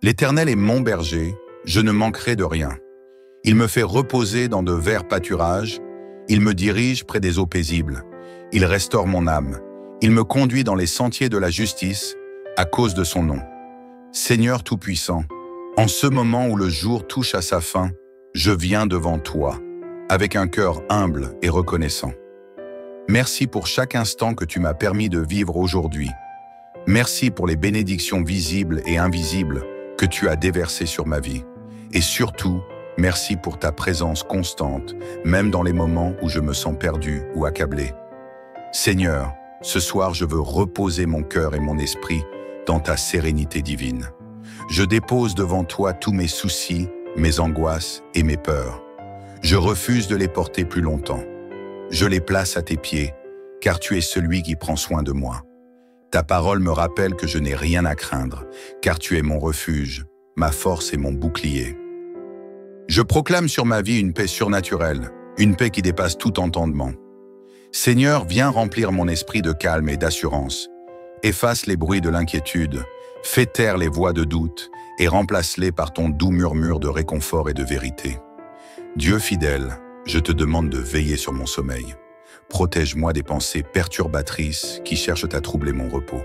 L'Éternel est mon berger, je ne manquerai de rien. Il me fait reposer dans de verts pâturages, il me dirige près des eaux paisibles, il restaure mon âme, il me conduit dans les sentiers de la justice à cause de son nom. Seigneur Tout-Puissant, en ce moment où le jour touche à sa fin, je viens devant toi, avec un cœur humble et reconnaissant. Merci pour chaque instant que tu m'as permis de vivre aujourd'hui. Merci pour les bénédictions visibles et invisibles que tu as déversées sur ma vie. Et surtout, merci pour ta présence constante, même dans les moments où je me sens perdu ou accablé. Seigneur, ce soir je veux reposer mon cœur et mon esprit dans ta sérénité divine. Je dépose devant toi tous mes soucis, mes angoisses et mes peurs. Je refuse de les porter plus longtemps. Je les place à tes pieds, car tu es celui qui prend soin de moi. Ta parole me rappelle que je n'ai rien à craindre, car tu es mon refuge, ma force et mon bouclier. Je proclame sur ma vie une paix surnaturelle, une paix qui dépasse tout entendement. Seigneur, viens remplir mon esprit de calme et d'assurance. Efface les bruits de l'inquiétude, fais taire les voix de doute et remplace-les par ton doux murmure de réconfort et de vérité. Dieu fidèle, je te demande de veiller sur mon sommeil. Protège-moi des pensées perturbatrices qui cherchent à troubler mon repos.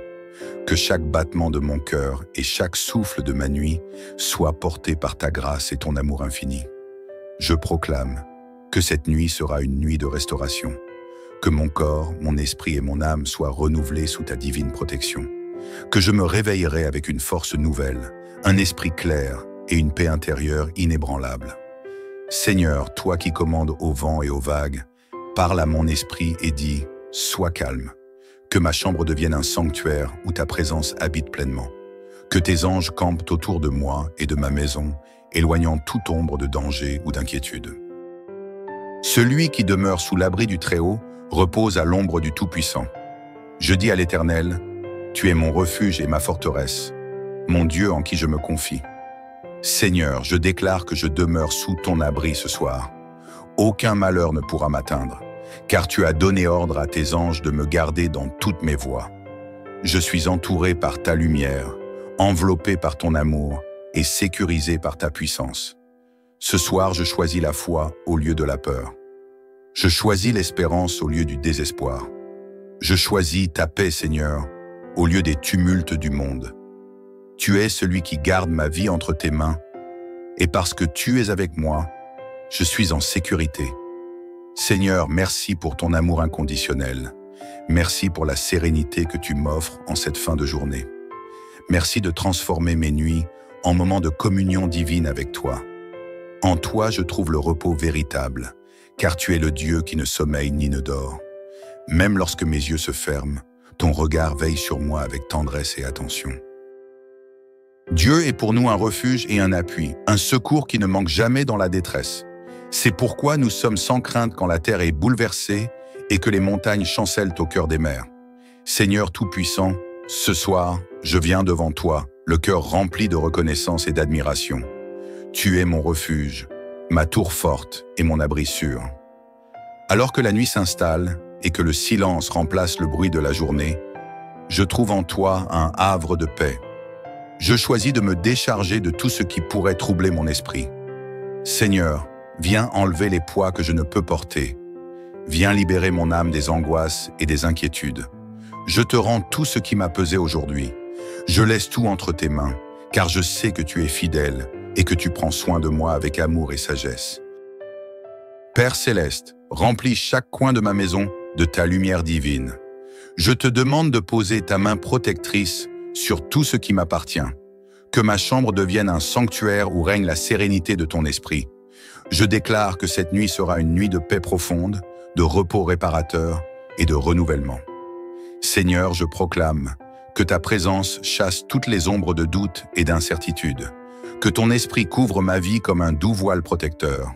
Que chaque battement de mon cœur et chaque souffle de ma nuit soient portés par ta grâce et ton amour infini. Je proclame que cette nuit sera une nuit de restauration. Que mon corps, mon esprit et mon âme soient renouvelés sous ta divine protection. Que je me réveillerai avec une force nouvelle, un esprit clair et une paix intérieure inébranlable. Seigneur, toi qui commandes au vent et aux vagues, parle à mon esprit et dis « Sois calme ». Que ma chambre devienne un sanctuaire où ta présence habite pleinement. Que tes anges campent autour de moi et de ma maison, éloignant toute ombre de danger ou d'inquiétude. Celui qui demeure sous l'abri du Très-Haut repose à l'ombre du Tout-Puissant. Je dis à l'Éternel, « Tu es mon refuge et ma forteresse, mon Dieu en qui je me confie. » Seigneur, je déclare que je demeure sous ton abri ce soir. Aucun malheur ne pourra m'atteindre, car tu as donné ordre à tes anges de me garder dans toutes mes voies. Je suis entouré par ta lumière, enveloppé par ton amour et sécurisé par ta puissance. Ce soir, je choisis la foi au lieu de la peur. Je choisis l'espérance au lieu du désespoir. Je choisis ta paix, Seigneur, au lieu des tumultes du monde. Tu es celui qui garde ma vie entre tes mains, et parce que tu es avec moi, je suis en sécurité. Seigneur, merci pour ton amour inconditionnel. Merci pour la sérénité que tu m'offres en cette fin de journée. Merci de transformer mes nuits en moments de communion divine avec toi. En toi, je trouve le repos véritable, car tu es le Dieu qui ne sommeille ni ne dort. Même lorsque mes yeux se ferment, ton regard veille sur moi avec tendresse et attention. Dieu est pour nous un refuge et un appui, un secours qui ne manque jamais dans la détresse. C'est pourquoi nous sommes sans crainte quand la terre est bouleversée et que les montagnes chancellent au cœur des mers. Seigneur Tout-Puissant, ce soir, je viens devant toi, le cœur rempli de reconnaissance et d'admiration. Tu es mon refuge, ma tour forte et mon abri sûr. Alors que la nuit s'installe et que le silence remplace le bruit de la journée, je trouve en toi un havre de paix. Je choisis de me décharger de tout ce qui pourrait troubler mon esprit. Seigneur, viens enlever les poids que je ne peux porter. Viens libérer mon âme des angoisses et des inquiétudes. Je te rends tout ce qui m'a pesé aujourd'hui. Je laisse tout entre tes mains, car je sais que tu es fidèle et que tu prends soin de moi avec amour et sagesse. Père céleste, remplis chaque coin de ma maison de ta lumière divine. Je te demande de poser ta main protectrice sur tout ce qui m'appartient. Que ma chambre devienne un sanctuaire où règne la sérénité de ton esprit. Je déclare que cette nuit sera une nuit de paix profonde, de repos réparateur et de renouvellement. Seigneur, je proclame que ta présence chasse toutes les ombres de doute et d'incertitude, que ton esprit couvre ma vie comme un doux voile protecteur,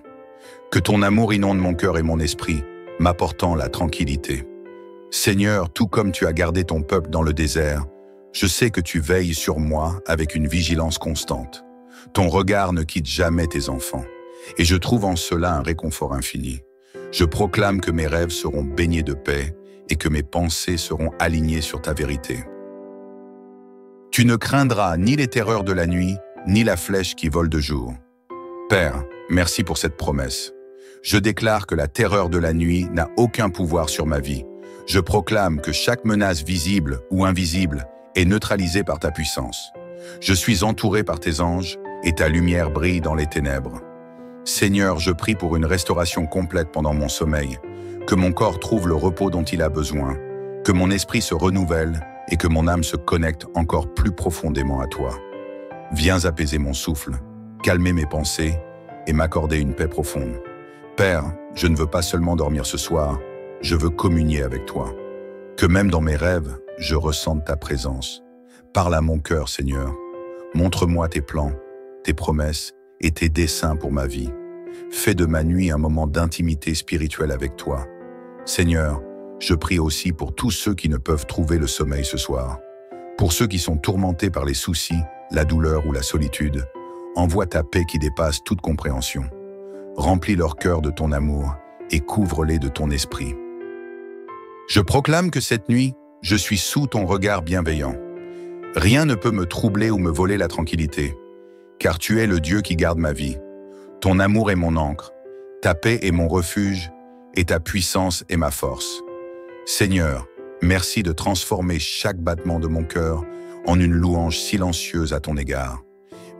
que ton amour inonde mon cœur et mon esprit, m'apportant la tranquillité. Seigneur, tout comme tu as gardé ton peuple dans le désert, je sais que tu veilles sur moi avec une vigilance constante. Ton regard ne quitte jamais tes enfants, et je trouve en cela un réconfort infini. Je proclame que mes rêves seront baignés de paix et que mes pensées seront alignées sur ta vérité. Tu ne craindras ni les terreurs de la nuit, ni la flèche qui vole de jour. Père, merci pour cette promesse. Je déclare que la terreur de la nuit n'a aucun pouvoir sur ma vie. Je proclame que chaque menace visible ou invisible est neutralisée par ta puissance. Je suis entouré par tes anges et ta lumière brille dans les ténèbres. Seigneur, je prie pour une restauration complète pendant mon sommeil, que mon corps trouve le repos dont il a besoin, que mon esprit se renouvelle et que mon âme se connecte encore plus profondément à toi. Viens apaiser mon souffle, calmer mes pensées et m'accorder une paix profonde. Père, je ne veux pas seulement dormir ce soir, je veux communier avec toi. Que même dans mes rêves, je ressente ta présence. Parle à mon cœur, Seigneur. Montre-moi tes plans, tes promesses et tes desseins pour ma vie. Fais de ma nuit un moment d'intimité spirituelle avec toi. Seigneur, je prie aussi pour tous ceux qui ne peuvent trouver le sommeil ce soir. Pour ceux qui sont tourmentés par les soucis, la douleur ou la solitude, envoie ta paix qui dépasse toute compréhension. Remplis leur cœur de ton amour et couvre-les de ton esprit. Je proclame que cette nuit, je suis sous ton regard bienveillant. Rien ne peut me troubler ou me voler la tranquillité, car tu es le Dieu qui garde ma vie. Ton amour est mon ancre, ta paix est mon refuge, et ta puissance est ma force. Seigneur, merci de transformer chaque battement de mon cœur en une louange silencieuse à ton égard.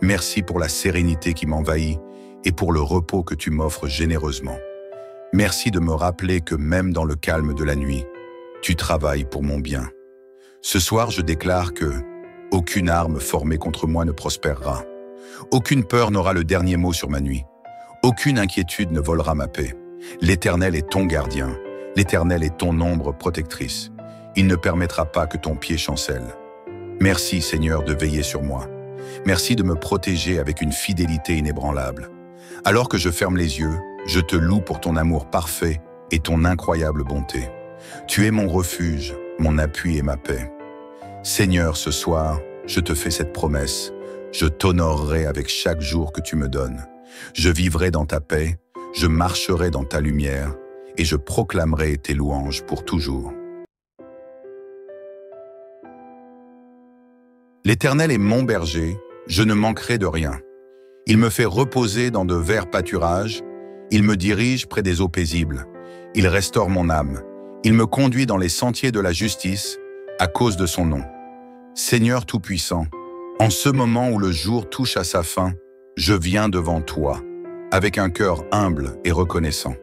Merci pour la sérénité qui m'envahit et pour le repos que tu m'offres généreusement. Merci de me rappeler que même dans le calme de la nuit, tu travailles pour mon bien. Ce soir, je déclare que aucune arme formée contre moi ne prospérera. Aucune peur n'aura le dernier mot sur ma nuit. Aucune inquiétude ne volera ma paix. L'Éternel est ton gardien. L'Éternel est ton ombre protectrice. Il ne permettra pas que ton pied chancelle. Merci, Seigneur, de veiller sur moi. Merci de me protéger avec une fidélité inébranlable. Alors que je ferme les yeux, je te loue pour ton amour parfait et ton incroyable bonté. Tu es mon refuge, mon appui et ma paix. Seigneur, ce soir, je te fais cette promesse. Je t'honorerai avec chaque jour que tu me donnes. Je vivrai dans ta paix, je marcherai dans ta lumière et je proclamerai tes louanges pour toujours. L'Éternel est mon berger, je ne manquerai de rien. Il me fait reposer dans de verts pâturages, il me dirige près des eaux paisibles, il restaure mon âme, il me conduit dans les sentiers de la justice à cause de son nom. Seigneur Tout-Puissant, en ce moment où le jour touche à sa fin, je viens devant toi, avec un cœur humble et reconnaissant.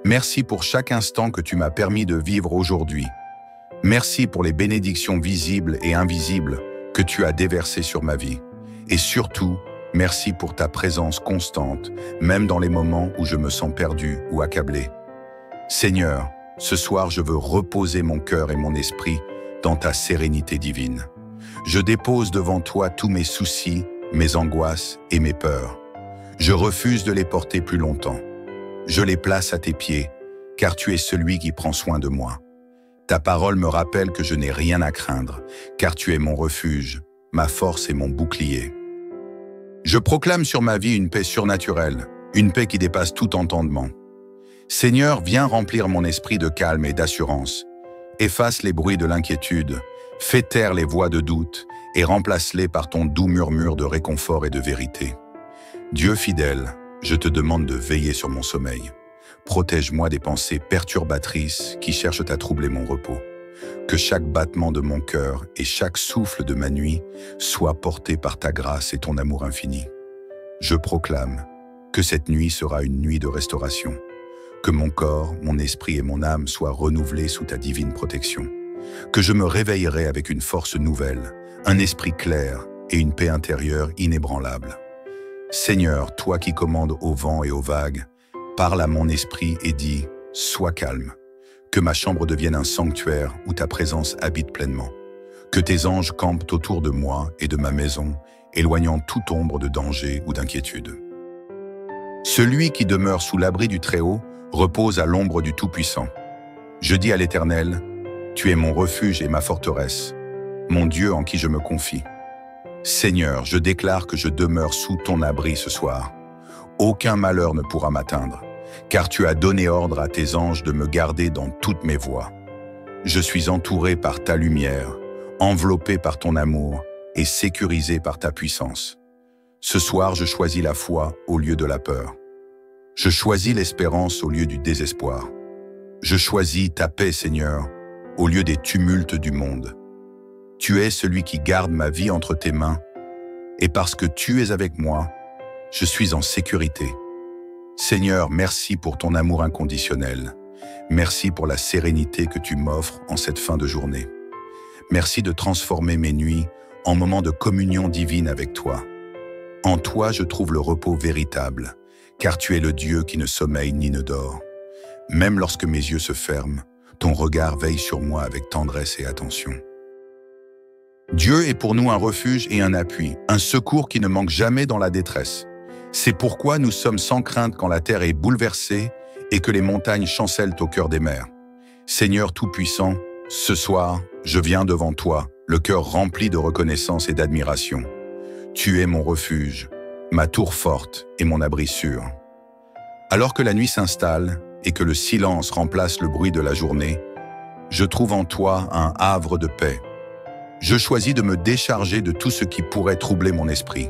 Merci pour chaque instant que tu m'as permis de vivre aujourd'hui. Merci pour les bénédictions visibles et invisibles que tu as déversées sur ma vie. Et surtout, merci pour ta présence constante, même dans les moments où je me sens perdu ou accablé. Seigneur, ce soir je veux reposer mon cœur et mon esprit dans ta sérénité divine. Je dépose devant toi tous mes soucis, mes angoisses et mes peurs. Je refuse de les porter plus longtemps. Je les place à tes pieds, car tu es celui qui prend soin de moi. Ta parole me rappelle que je n'ai rien à craindre, car tu es mon refuge, ma force et mon bouclier. Je proclame sur ma vie une paix surnaturelle, une paix qui dépasse tout entendement. Seigneur, viens remplir mon esprit de calme et d'assurance. Efface les bruits de l'inquiétude, fais taire les voix de doute et remplace-les par ton doux murmure de réconfort et de vérité. Dieu fidèle, je te demande de veiller sur mon sommeil. Protège-moi des pensées perturbatrices qui cherchent à troubler mon repos. Que chaque battement de mon cœur et chaque souffle de ma nuit soient portés par ta grâce et ton amour infini. Je proclame que cette nuit sera une nuit de restauration. Que mon corps, mon esprit et mon âme soient renouvelés sous ta divine protection. Que je me réveillerai avec une force nouvelle, un esprit clair et une paix intérieure inébranlable. Seigneur, toi qui commandes au vent et aux vagues, parle à mon esprit et dis « Sois calme ». Que ma chambre devienne un sanctuaire où ta présence habite pleinement. Que tes anges campent autour de moi et de ma maison, éloignant toute ombre de danger ou d'inquiétude. Celui qui demeure sous l'abri du Très-Haut repose à l'ombre du Tout-Puissant. Je dis à l'Éternel, « Tu es mon refuge et ma forteresse, mon Dieu en qui je me confie. » Seigneur, je déclare que je demeure sous ton abri ce soir. Aucun malheur ne pourra m'atteindre, car tu as donné ordre à tes anges de me garder dans toutes mes voies. Je suis entouré par ta lumière, enveloppé par ton amour et sécurisé par ta puissance. Ce soir, je choisis la foi au lieu de la peur. Je choisis l'espérance au lieu du désespoir. Je choisis ta paix, Seigneur, au lieu des tumultes du monde. Tu es celui qui garde ma vie entre tes mains, et parce que tu es avec moi, je suis en sécurité. Seigneur, merci pour ton amour inconditionnel. Merci pour la sérénité que tu m'offres en cette fin de journée. Merci de transformer mes nuits en moments de communion divine avec toi. En toi, je trouve le repos véritable, car tu es le Dieu qui ne sommeille ni ne dort. Même lorsque mes yeux se ferment, ton regard veille sur moi avec tendresse et attention. Dieu est pour nous un refuge et un appui, un secours qui ne manque jamais dans la détresse. C'est pourquoi nous sommes sans crainte quand la terre est bouleversée et que les montagnes chancellent au cœur des mers. Seigneur Tout-Puissant, ce soir, je viens devant toi, le cœur rempli de reconnaissance et d'admiration. Tu es mon refuge, ma tour forte et mon abri sûr. Alors que la nuit s'installe et que le silence remplace le bruit de la journée, je trouve en toi un havre de paix. Je choisis de me décharger de tout ce qui pourrait troubler mon esprit.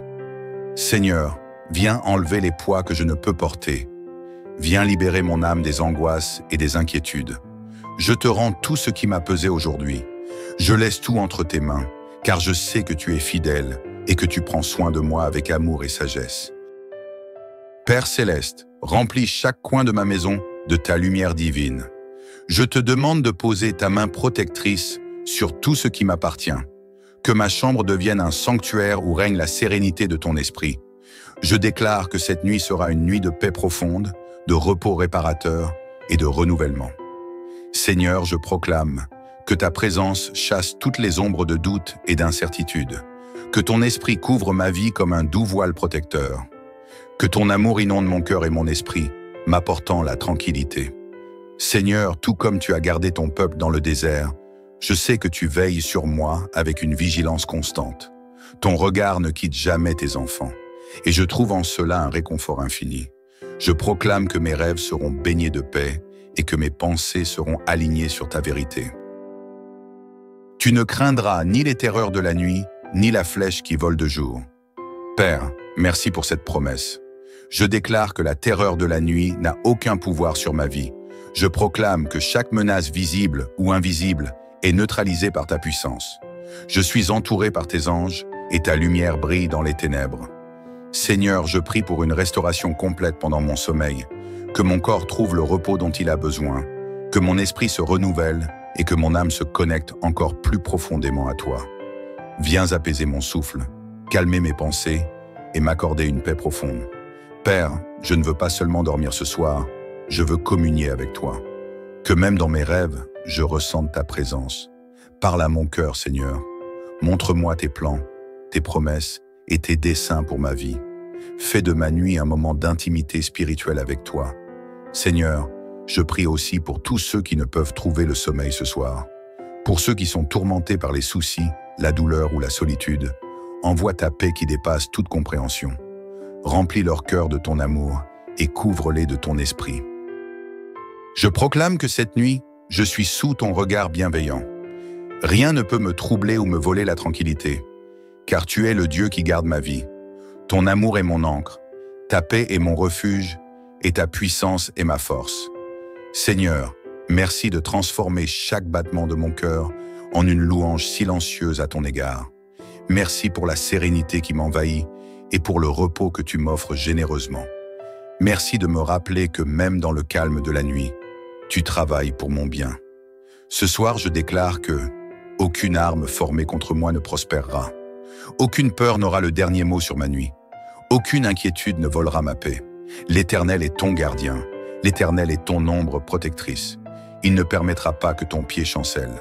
Seigneur, viens enlever les poids que je ne peux porter. Viens libérer mon âme des angoisses et des inquiétudes. Je te rends tout ce qui m'a pesé aujourd'hui. Je laisse tout entre tes mains, car je sais que tu es fidèle et que tu prends soin de moi avec amour et sagesse. Père céleste, remplis chaque coin de ma maison de ta lumière divine. Je te demande de poser ta main protectrice sur tout ce qui m'appartient. Que ma chambre devienne un sanctuaire où règne la sérénité de ton esprit. Je déclare que cette nuit sera une nuit de paix profonde, de repos réparateur et de renouvellement. Seigneur, je proclame que ta présence chasse toutes les ombres de doute et d'incertitude. Que ton esprit couvre ma vie comme un doux voile protecteur. Que ton amour inonde mon cœur et mon esprit, m'apportant la tranquillité. Seigneur, tout comme tu as gardé ton peuple dans le désert, je sais que tu veilles sur moi avec une vigilance constante. Ton regard ne quitte jamais tes enfants, et je trouve en cela un réconfort infini. Je proclame que mes rêves seront baignés de paix et que mes pensées seront alignées sur ta vérité. Tu ne craindras ni les terreurs de la nuit, ni la flèche qui vole de jour. Père, merci pour cette promesse. Je déclare que la terreur de la nuit n'a aucun pouvoir sur ma vie. Je proclame que chaque menace visible ou invisible est neutralisée par ta puissance. Je suis entouré par tes anges et ta lumière brille dans les ténèbres. Seigneur, je prie pour une restauration complète pendant mon sommeil, que mon corps trouve le repos dont il a besoin, que mon esprit se renouvelle et que mon âme se connecte encore plus profondément à toi. Viens apaiser mon souffle, calmer mes pensées et m'accorder une paix profonde. Père, je ne veux pas seulement dormir ce soir, je veux communier avec toi. Que même dans mes rêves, je ressente ta présence. Parle à mon cœur, Seigneur. Montre-moi tes plans, tes promesses et tes desseins pour ma vie. Fais de ma nuit un moment d'intimité spirituelle avec toi. Seigneur, je prie aussi pour tous ceux qui ne peuvent trouver le sommeil ce soir. Pour ceux qui sont tourmentés par les soucis, la douleur ou la solitude, envoie ta paix qui dépasse toute compréhension. Remplis leur cœur de ton amour et couvre-les de ton esprit. Je proclame que cette nuit, je suis sous ton regard bienveillant. Rien ne peut me troubler ou me voler la tranquillité, car tu es le Dieu qui garde ma vie. Ton amour est mon ancre, ta paix est mon refuge, et ta puissance est ma force. Seigneur, merci de transformer chaque battement de mon cœur en une louange silencieuse à ton égard. Merci pour la sérénité qui m'envahit et pour le repos que tu m'offres généreusement. Merci de me rappeler que même dans le calme de la nuit, tu travailles pour mon bien. Ce soir, je déclare que aucune arme formée contre moi ne prospérera. Aucune peur n'aura le dernier mot sur ma nuit. Aucune inquiétude ne volera ma paix. L'Éternel est ton gardien. L'Éternel est ton ombre protectrice. Il ne permettra pas que ton pied chancelle.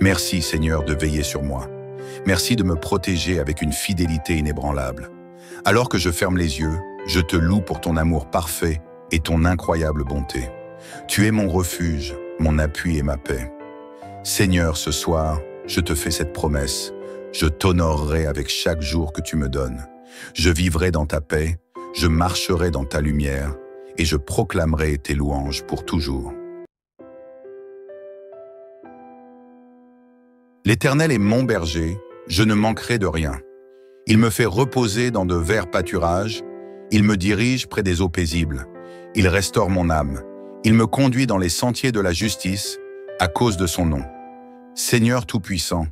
Merci, Seigneur, de veiller sur moi. Merci de me protéger avec une fidélité inébranlable. Alors que je ferme les yeux, je te loue pour ton amour parfait et ton incroyable bonté. Tu es mon refuge, mon appui et ma paix. Seigneur, ce soir, je te fais cette promesse. Je t'honorerai avec chaque jour que tu me donnes. Je vivrai dans ta paix, je marcherai dans ta lumière et je proclamerai tes louanges pour toujours. L'Éternel est mon berger, je ne manquerai de rien. Il me fait reposer dans de verts pâturages. Il me dirige près des eaux paisibles. Il restaure mon âme. Il me conduit dans les sentiers de la justice à cause de son nom. Seigneur Tout-Puissant,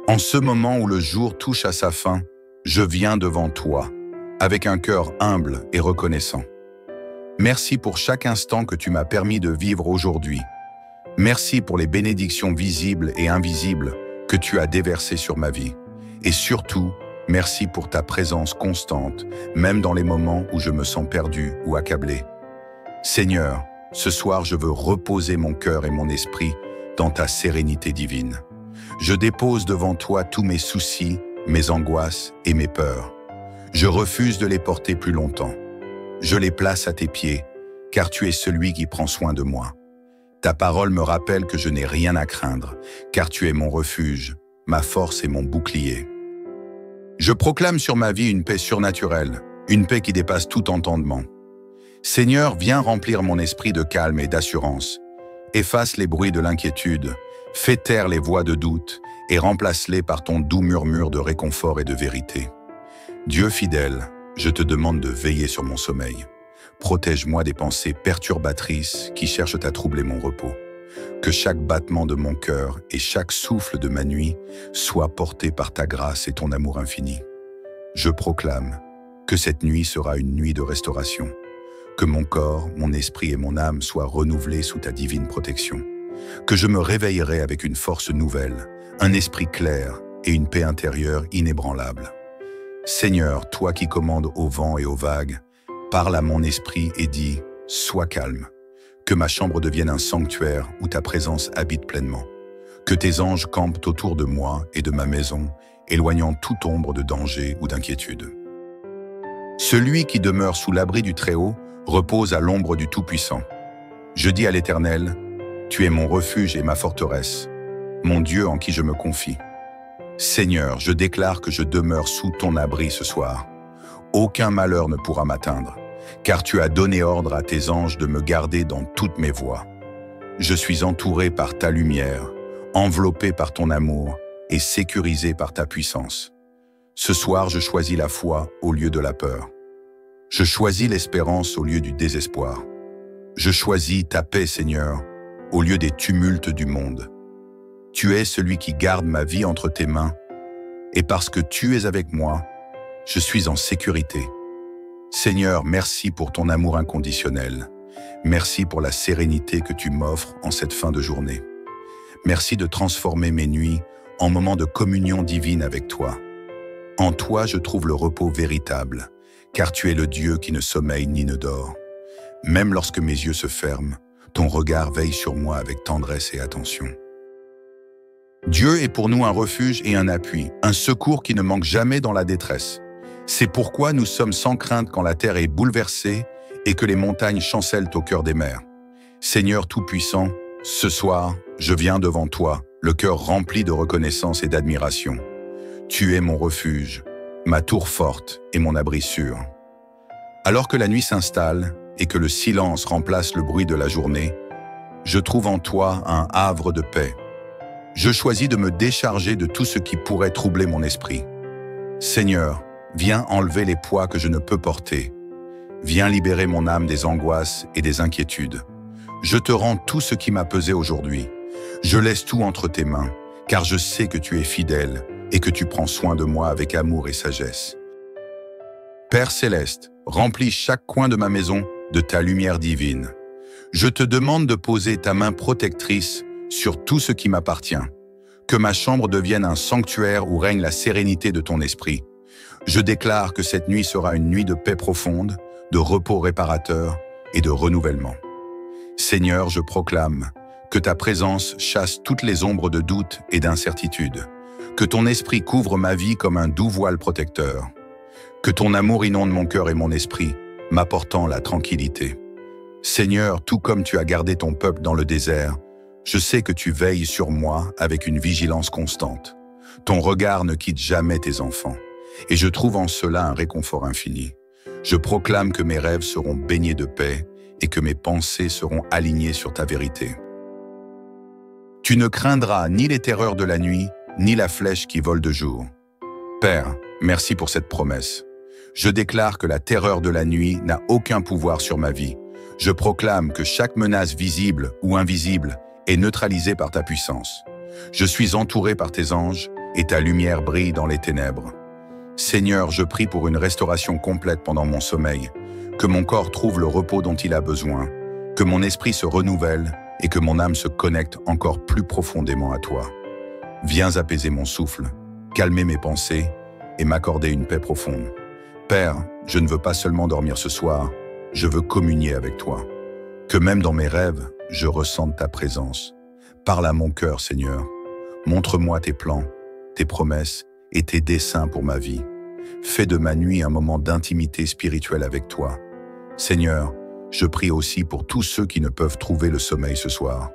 en ce moment où le jour touche à sa fin, je viens devant toi, avec un cœur humble et reconnaissant. Merci pour chaque instant que tu m'as permis de vivre aujourd'hui. Merci pour les bénédictions visibles et invisibles que tu as déversées sur ma vie. Et surtout, merci pour ta présence constante, même dans les moments où je me sens perdu ou accablé. Seigneur, ce soir je veux reposer mon cœur et mon esprit dans ta sérénité divine. Je dépose devant toi tous mes soucis, mes angoisses et mes peurs. Je refuse de les porter plus longtemps. Je les place à tes pieds, car tu es celui qui prend soin de moi. Ta parole me rappelle que je n'ai rien à craindre, car tu es mon refuge, ma force et mon bouclier. Je proclame sur ma vie une paix surnaturelle, une paix qui dépasse tout entendement. Seigneur, viens remplir mon esprit de calme et d'assurance. Efface les bruits de l'inquiétude, fais taire les voix de doute et remplace-les par ton doux murmure de réconfort et de vérité. Dieu fidèle, je te demande de veiller sur mon sommeil. Protège-moi des pensées perturbatrices qui cherchent à troubler mon repos. Que chaque battement de mon cœur et chaque souffle de ma nuit soient portés par ta grâce et ton amour infini. Je proclame que cette nuit sera une nuit de restauration. Que mon corps, mon esprit et mon âme soient renouvelés sous ta divine protection. Que je me réveillerai avec une force nouvelle, un esprit clair et une paix intérieure inébranlable. Seigneur, toi qui commandes au vent et aux vagues, parle à mon esprit et dis « Sois calme ». Que ma chambre devienne un sanctuaire où ta présence habite pleinement. Que tes anges campent autour de moi et de ma maison, éloignant toute ombre de danger ou d'inquiétude. Celui qui demeure sous l'abri du Très-Haut repose à l'ombre du Tout-Puissant. Je dis à l'Éternel, « Tu es mon refuge et ma forteresse, mon Dieu en qui je me confie. » Seigneur, je déclare que je demeure sous ton abri ce soir. Aucun malheur ne pourra m'atteindre, car tu as donné ordre à tes anges de me garder dans toutes mes voies. Je suis entouré par ta lumière, enveloppé par ton amour et sécurisé par ta puissance. Ce soir, je choisis la foi au lieu de la peur. Je choisis l'espérance au lieu du désespoir. Je choisis ta paix, Seigneur, au lieu des tumultes du monde. Tu es celui qui garde ma vie entre tes mains, et parce que tu es avec moi, je suis en sécurité. Seigneur, merci pour ton amour inconditionnel. Merci pour la sérénité que tu m'offres en cette fin de journée. Merci de transformer mes nuits en moments de communion divine avec toi. En toi, je trouve le repos véritable, car tu es le Dieu qui ne sommeille ni ne dort. Même lorsque mes yeux se ferment, ton regard veille sur moi avec tendresse et attention. Dieu est pour nous un refuge et un appui, un secours qui ne manque jamais dans la détresse. C'est pourquoi nous sommes sans crainte quand la terre est bouleversée et que les montagnes chancellent au cœur des mers. Seigneur Tout-Puissant, ce soir, je viens devant toi, le cœur rempli de reconnaissance et d'admiration. Tu es mon refuge, ma tour forte et mon abri sûr. Alors que la nuit s'installe et que le silence remplace le bruit de la journée, je trouve en toi un havre de paix. Je choisis de me décharger de tout ce qui pourrait troubler mon esprit. Seigneur, viens enlever les poids que je ne peux porter. Viens libérer mon âme des angoisses et des inquiétudes. Je te rends tout ce qui m'a pesé aujourd'hui. Je laisse tout entre tes mains, car je sais que tu es fidèle et que tu prends soin de moi avec amour et sagesse. Père céleste, remplis chaque coin de ma maison de ta lumière divine. Je te demande de poser ta main protectrice sur tout ce qui m'appartient. Que ma chambre devienne un sanctuaire où règne la sérénité de ton esprit. Je déclare que cette nuit sera une nuit de paix profonde, de repos réparateur et de renouvellement. Seigneur, je proclame que ta présence chasse toutes les ombres de doute et d'incertitude. Que ton esprit couvre ma vie comme un doux voile protecteur. Que ton amour inonde mon cœur et mon esprit, m'apportant la tranquillité. Seigneur, tout comme tu as gardé ton peuple dans le désert, je sais que tu veilles sur moi avec une vigilance constante. Ton regard ne quitte jamais tes enfants, et je trouve en cela un réconfort infini. Je proclame que mes rêves seront baignés de paix et que mes pensées seront alignées sur ta vérité. Tu ne craindras ni les terreurs de la nuit, ni la flèche qui vole de jour. Père, merci pour cette promesse. Je déclare que la terreur de la nuit n'a aucun pouvoir sur ma vie. Je proclame que chaque menace visible ou invisible est neutralisée par ta puissance. Je suis entouré par tes anges et ta lumière brille dans les ténèbres. Seigneur, je prie pour une restauration complète pendant mon sommeil, que mon corps trouve le repos dont il a besoin, que mon esprit se renouvelle et que mon âme se connecte encore plus profondément à toi. Viens apaiser mon souffle, calmer mes pensées et m'accorder une paix profonde. Père, je ne veux pas seulement dormir ce soir, je veux communier avec toi. Que même dans mes rêves, je ressente ta présence. Parle à mon cœur, Seigneur. Montre-moi tes plans, tes promesses et tes desseins pour ma vie. Fais de ma nuit un moment d'intimité spirituelle avec toi. Seigneur, je prie aussi pour tous ceux qui ne peuvent trouver le sommeil ce soir.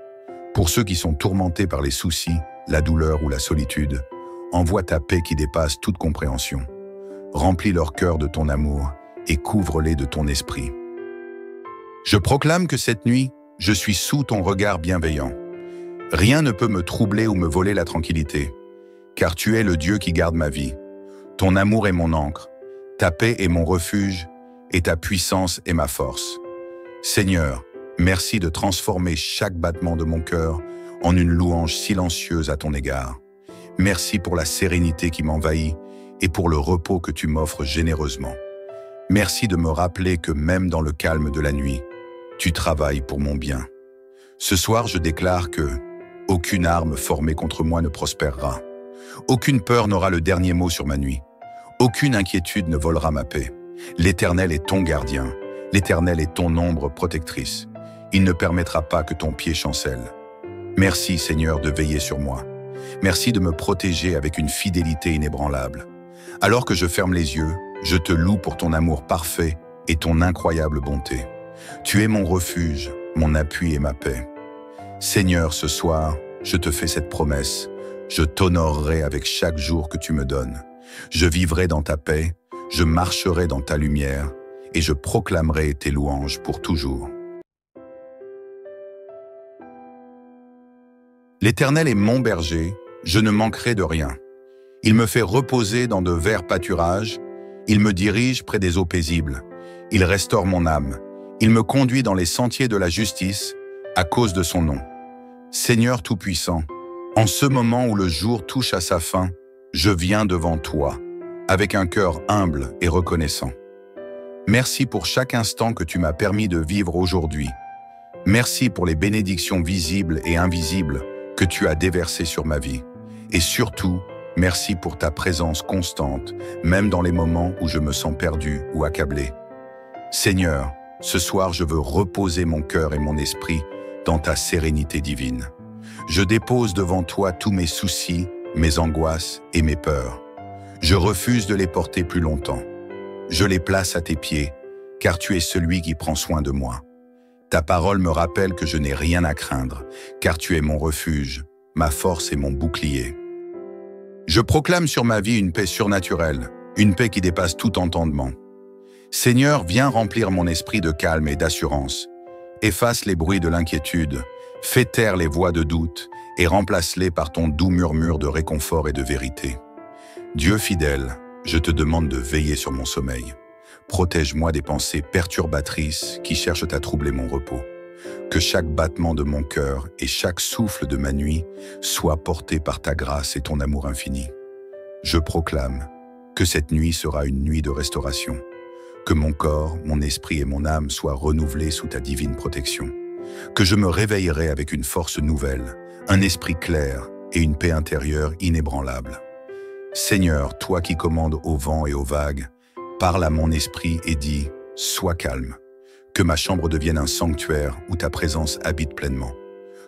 Pour ceux qui sont tourmentés par les soucis, la douleur ou la solitude, envoie ta paix qui dépasse toute compréhension. Remplis leur cœur de ton amour et couvre-les de ton esprit. Je proclame que cette nuit, je suis sous ton regard bienveillant. Rien ne peut me troubler ou me voler la tranquillité, car tu es le Dieu qui garde ma vie. Ton amour est mon ancre, ta paix est mon refuge, et ta puissance est ma force. Seigneur, merci de transformer chaque battement de mon cœur en une louange silencieuse à ton égard. Merci pour la sérénité qui m'envahit et pour le repos que tu m'offres généreusement. Merci de me rappeler que même dans le calme de la nuit, tu travailles pour mon bien. Ce soir, je déclare que aucune arme formée contre moi ne prospérera. Aucune peur n'aura le dernier mot sur ma nuit. Aucune inquiétude ne volera ma paix. L'Éternel est ton gardien. L'Éternel est ton ombre protectrice. Il ne permettra pas que ton pied chancelle. Merci, Seigneur, de veiller sur moi. Merci de me protéger avec une fidélité inébranlable. Alors que je ferme les yeux, je te loue pour ton amour parfait et ton incroyable bonté. Tu es mon refuge, mon appui et ma paix. Seigneur, ce soir, je te fais cette promesse. Je t'honorerai avec chaque jour que tu me donnes. Je vivrai dans ta paix, je marcherai dans ta lumière et je proclamerai tes louanges pour toujours. L'Éternel est mon berger, je ne manquerai de rien. Il me fait reposer dans de verts pâturages, il me dirige près des eaux paisibles, il restaure mon âme, il me conduit dans les sentiers de la justice à cause de son nom. Seigneur Tout-Puissant, en ce moment où le jour touche à sa fin, je viens devant toi, avec un cœur humble et reconnaissant. Merci pour chaque instant que tu m'as permis de vivre aujourd'hui. Merci pour les bénédictions visibles et invisibles que tu as déversées sur ma vie. Et surtout, merci pour ta présence constante, même dans les moments où je me sens perdu ou accablé. Seigneur, ce soir je veux reposer mon cœur et mon esprit dans ta sérénité divine. Je dépose devant toi tous mes soucis, mes angoisses et mes peurs. Je refuse de les porter plus longtemps. Je les place à tes pieds, car tu es celui qui prend soin de moi. Ta parole me rappelle que je n'ai rien à craindre, car tu es mon refuge, ma force et mon bouclier. Je proclame sur ma vie une paix surnaturelle, une paix qui dépasse tout entendement. Seigneur, viens remplir mon esprit de calme et d'assurance. Efface les bruits de l'inquiétude, fais taire les voix de doute et remplace-les par ton doux murmure de réconfort et de vérité. Dieu fidèle, je te demande de veiller sur mon sommeil. Protège-moi des pensées perturbatrices qui cherchent à troubler mon repos. Que chaque battement de mon cœur et chaque souffle de ma nuit soient portés par ta grâce et ton amour infini. Je proclame que cette nuit sera une nuit de restauration. Que mon corps, mon esprit et mon âme soient renouvelés sous ta divine protection. Que je me réveillerai avec une force nouvelle, un esprit clair et une paix intérieure inébranlable. Seigneur, toi qui commandes au vent et aux vagues, parle à mon esprit et dis « Sois calme ». Que ma chambre devienne un sanctuaire où ta présence habite pleinement.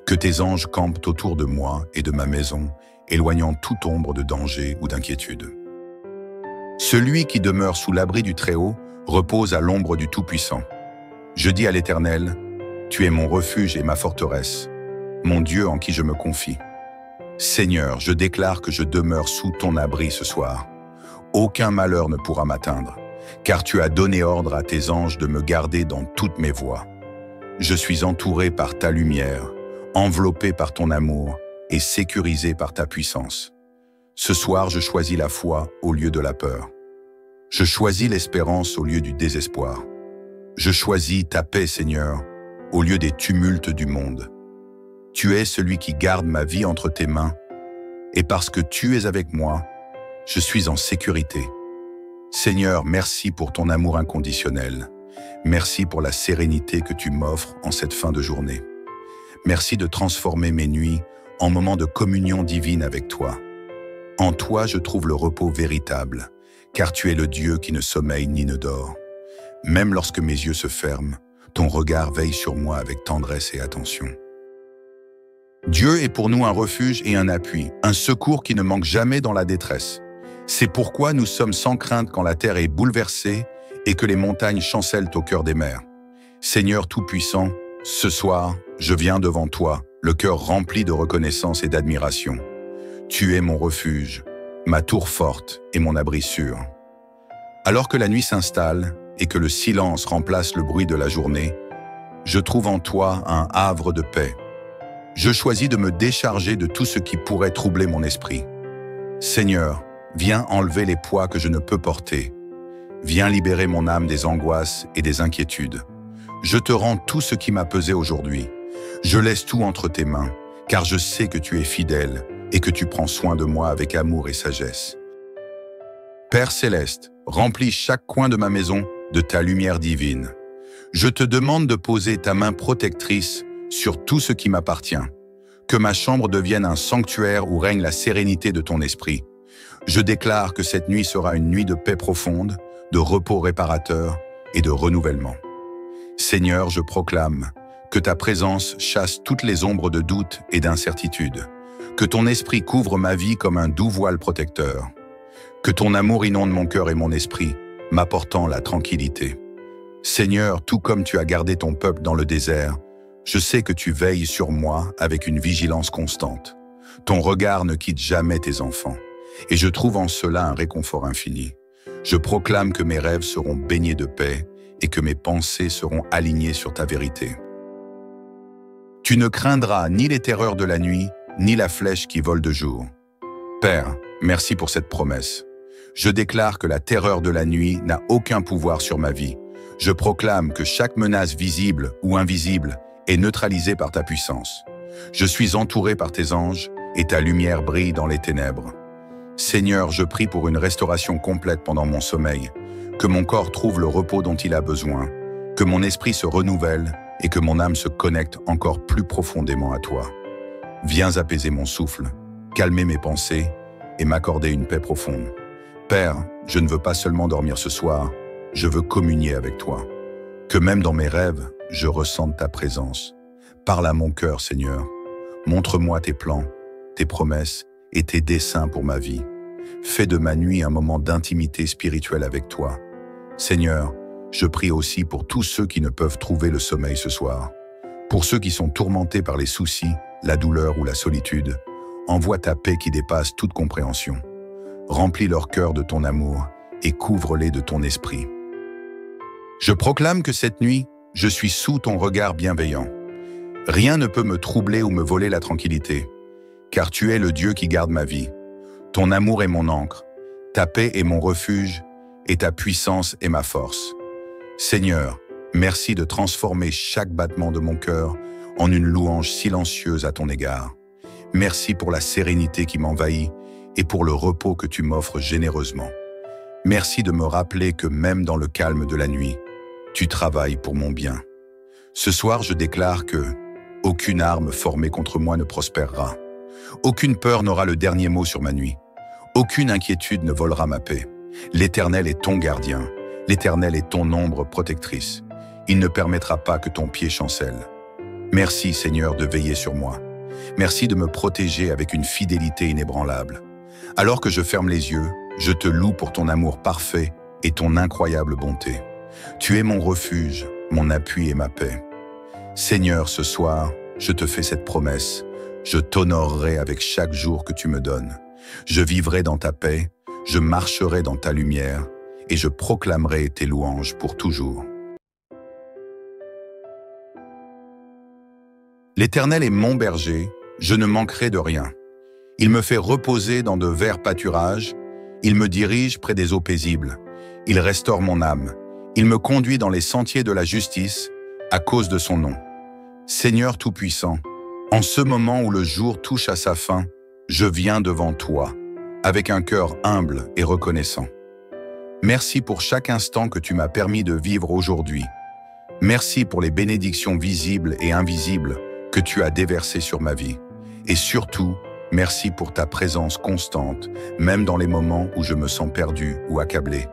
Que tes anges campent autour de moi et de ma maison, éloignant toute ombre de danger ou d'inquiétude. Celui qui demeure sous l'abri du Très-Haut repose à l'ombre du Tout-Puissant. Je dis à l'Éternel, « Tu es mon refuge et ma forteresse, mon Dieu en qui je me confie. » Seigneur, je déclare que je demeure sous ton abri ce soir. Aucun malheur ne pourra m'atteindre, car tu as donné ordre à tes anges de me garder dans toutes mes voies. Je suis entouré par ta lumière, enveloppé par ton amour et sécurisé par ta puissance. Ce soir, je choisis la foi au lieu de la peur. Je choisis l'espérance au lieu du désespoir. Je choisis ta paix, Seigneur, au lieu des tumultes du monde. Tu es celui qui garde ma vie entre tes mains, et parce que tu es avec moi, je suis en sécurité. Seigneur, merci pour ton amour inconditionnel. Merci pour la sérénité que tu m'offres en cette fin de journée. Merci de transformer mes nuits en moments de communion divine avec toi. En toi, je trouve le repos véritable, car tu es le Dieu qui ne sommeille ni ne dort. Même lorsque mes yeux se ferment, ton regard veille sur moi avec tendresse et attention. Dieu est pour nous un refuge et un appui, un secours qui ne manque jamais dans la détresse. C'est pourquoi nous sommes sans crainte quand la terre est bouleversée et que les montagnes chancellent au cœur des mers. Seigneur Tout-Puissant, ce soir, je viens devant toi, le cœur rempli de reconnaissance et d'admiration. Tu es mon refuge, ma tour forte et mon abri sûr. Alors que la nuit s'installe et que le silence remplace le bruit de la journée, je trouve en toi un havre de paix. Je choisis de me décharger de tout ce qui pourrait troubler mon esprit. Seigneur, viens enlever les poids que je ne peux porter. Viens libérer mon âme des angoisses et des inquiétudes. Je te rends tout ce qui m'a pesé aujourd'hui. Je laisse tout entre tes mains, car je sais que tu es fidèle et que tu prends soin de moi avec amour et sagesse. Père céleste, remplis chaque coin de ma maison de ta lumière divine. Je te demande de poser ta main protectrice sur tout ce qui m'appartient. Que ma chambre devienne un sanctuaire où règne la sérénité de ton esprit. Je déclare que cette nuit sera une nuit de paix profonde, de repos réparateur et de renouvellement. Seigneur, je proclame que ta présence chasse toutes les ombres de doute et d'incertitude, que ton esprit couvre ma vie comme un doux voile protecteur, que ton amour inonde mon cœur et mon esprit, m'apportant la tranquillité. Seigneur, tout comme tu as gardé ton peuple dans le désert, je sais que tu veilles sur moi avec une vigilance constante. Ton regard ne quitte jamais tes enfants, et je trouve en cela un réconfort infini. Je proclame que mes rêves seront baignés de paix et que mes pensées seront alignées sur ta vérité. Tu ne craindras ni les terreurs de la nuit, ni la flèche qui vole de jour. Père, merci pour cette promesse. Je déclare que la terreur de la nuit n'a aucun pouvoir sur ma vie. Je proclame que chaque menace visible ou invisible est neutralisée par ta puissance. Je suis entouré par tes anges et ta lumière brille dans les ténèbres. Seigneur, je prie pour une restauration complète pendant mon sommeil, que mon corps trouve le repos dont il a besoin, que mon esprit se renouvelle et que mon âme se connecte encore plus profondément à toi. Viens apaiser mon souffle, calmer mes pensées et m'accorder une paix profonde. Père, je ne veux pas seulement dormir ce soir, je veux communier avec toi. Que même dans mes rêves, je ressente ta présence. Parle à mon cœur, Seigneur. Montre-moi tes plans, tes promesses et tes desseins pour ma vie. Fais de ma nuit un moment d'intimité spirituelle avec toi. Seigneur, je prie aussi pour tous ceux qui ne peuvent trouver le sommeil ce soir. Pour ceux qui sont tourmentés par les soucis, la douleur ou la solitude, envoie ta paix qui dépasse toute compréhension. Remplis leur cœur de ton amour et couvre-les de ton esprit. Je proclame que cette nuit, je suis sous ton regard bienveillant. Rien ne peut me troubler ou me voler la tranquillité, car tu es le Dieu qui garde ma vie. Ton amour est mon ancre, ta paix est mon refuge, et ta puissance est ma force. Seigneur, merci de transformer chaque battement de mon cœur en une louange silencieuse à ton égard. Merci pour la sérénité qui m'envahit et pour le repos que tu m'offres généreusement. Merci de me rappeler que même dans le calme de la nuit, tu travailles pour mon bien. Ce soir, je déclare que aucune arme formée contre moi ne prospérera. Aucune peur n'aura le dernier mot sur ma nuit. Aucune inquiétude ne volera ma paix. L'Éternel est ton gardien. L'Éternel est ton ombre protectrice. Il ne permettra pas que ton pied chancelle. Merci, Seigneur, de veiller sur moi. Merci de me protéger avec une fidélité inébranlable. Alors que je ferme les yeux, je te loue pour ton amour parfait et ton incroyable bonté. Tu es mon refuge, mon appui et ma paix. Seigneur, ce soir, je te fais cette promesse. Je t'honorerai avec chaque jour que tu me donnes. Je vivrai dans ta paix, je marcherai dans ta lumière et je proclamerai tes louanges pour toujours. L'Éternel est mon berger, je ne manquerai de rien. Il me fait reposer dans de verts pâturages. Il me dirige près des eaux paisibles. Il restaure mon âme. Il me conduit dans les sentiers de la justice à cause de son nom. Seigneur Tout-Puissant, en ce moment où le jour touche à sa fin, je viens devant toi, avec un cœur humble et reconnaissant. Merci pour chaque instant que tu m'as permis de vivre aujourd'hui. Merci pour les bénédictions visibles et invisibles que tu as déversées sur ma vie. Et surtout, merci pour ta présence constante, même dans les moments où je me sens perdu ou accablé.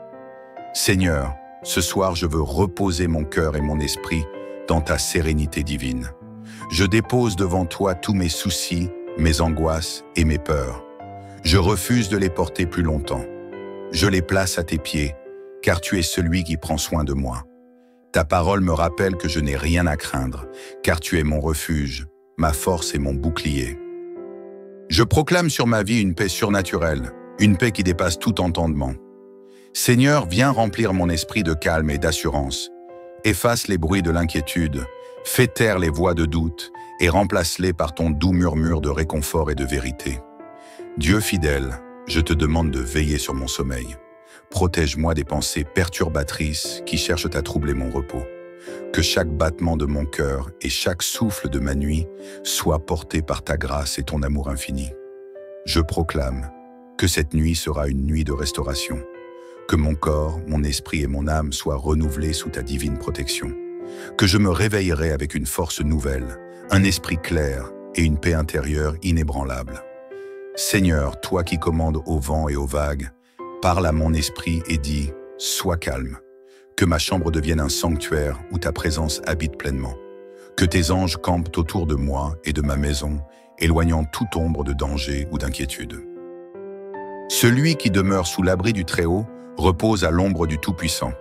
Seigneur, ce soir je veux reposer mon cœur et mon esprit dans ta sérénité divine. Je dépose devant toi tous mes soucis, mes angoisses et mes peurs. Je refuse de les porter plus longtemps. Je les place à tes pieds, car tu es celui qui prend soin de moi. Ta parole me rappelle que je n'ai rien à craindre, car tu es mon refuge, ma force et mon bouclier. Je proclame sur ma vie une paix surnaturelle, une paix qui dépasse tout entendement. Seigneur, viens remplir mon esprit de calme et d'assurance. Efface les bruits de l'inquiétude, fais taire les voix de doute et remplace-les par ton doux murmure de réconfort et de vérité. Dieu fidèle, je te demande de veiller sur mon sommeil. Protège-moi des pensées perturbatrices qui cherchent à troubler mon repos. Que chaque battement de mon cœur et chaque souffle de ma nuit soient portés par ta grâce et ton amour infini. Je proclame que cette nuit sera une nuit de restauration. Que mon corps, mon esprit et mon âme soient renouvelés sous ta divine protection. Que je me réveillerai avec une force nouvelle, un esprit clair et une paix intérieure inébranlable. Seigneur, toi qui commandes au vent et aux vagues, parle à mon esprit et dis « Sois calme ». Que ma chambre devienne un sanctuaire où ta présence habite pleinement. Que tes anges campent autour de moi et de ma maison, éloignant toute ombre de danger ou d'inquiétude. Celui qui demeure sous l'abri du Très-Haut repose à l'ombre du Tout-Puissant.